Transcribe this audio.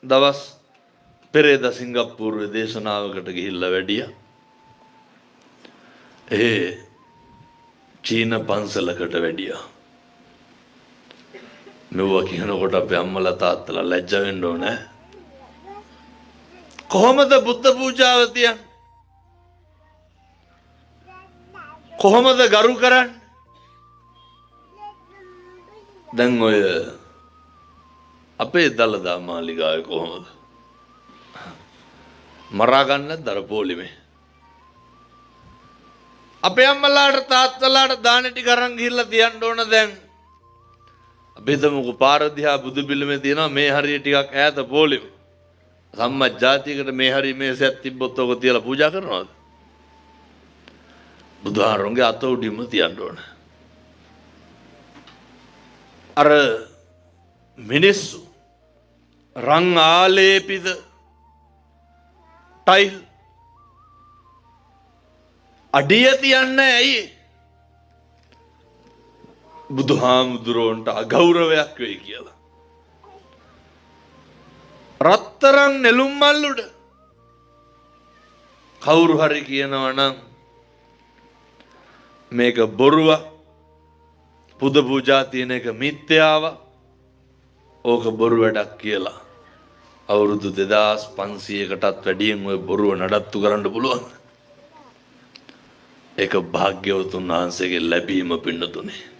දවස් පෙරේද සිංගප්පූරුවේ දේශනාවකට ගිහිල්ලා වැඩියා. චීන පන්සලකට වැඩියා. මෙවුවා කියනකොට අපේ අම්මලා තාත්තලා ලැජ්ජ වෙන්න ඕනේ. කොහොමද බුද්ධ පූජාව තියන්නේ? කොහොමද ගරු කරන්නේ? දැන් ඔය අපේ දළදා මාලිගාවේ කොහොමද? මරා ගන්න නැද්ද අර පොලිමේ? අපේ අම්මලාට තාත්තලාට දාන ටික අරන් ගිහිල්ලා තියන්න ඕන දැන්. අපි හිතමුකෝ පාර දිහා බුදු පිළිමේ තියෙනවා මේ හරිය ටිකක් ඈත පොලිමේ. සම්මත් ජාතියකට මේ හරිය මේසයක් තිබ්බොත් ඔක තියලා පූජා කරනවද? බුදුහාරොන්ගේ අත උඩින්ම තියන්න ඕන. අර මිනිස්සු රං ආලේපිත ටයිල් අඩිය තියන්නේ ඇයි? බුදුහාමුදුරුවන්ට අගෞරවයක් වෙයි කියලා. රත්තරන් නෙළුම් මල්ලුඩ කවුරු හරි කියනවා නම් මේක බොරුවක්, පුද පූජා තියෙන එක මිත්‍යාවක්, ඕක බොරු වැඩක් කියලා අවුරුදු 2500කටත් වැඩියෙන් ওই බොරුව නඩත්තු කරන්න පුළුවන්. ඒක භාග්‍යවතුන් වහන්සේගේ ලැබීම පින්නතුනේ.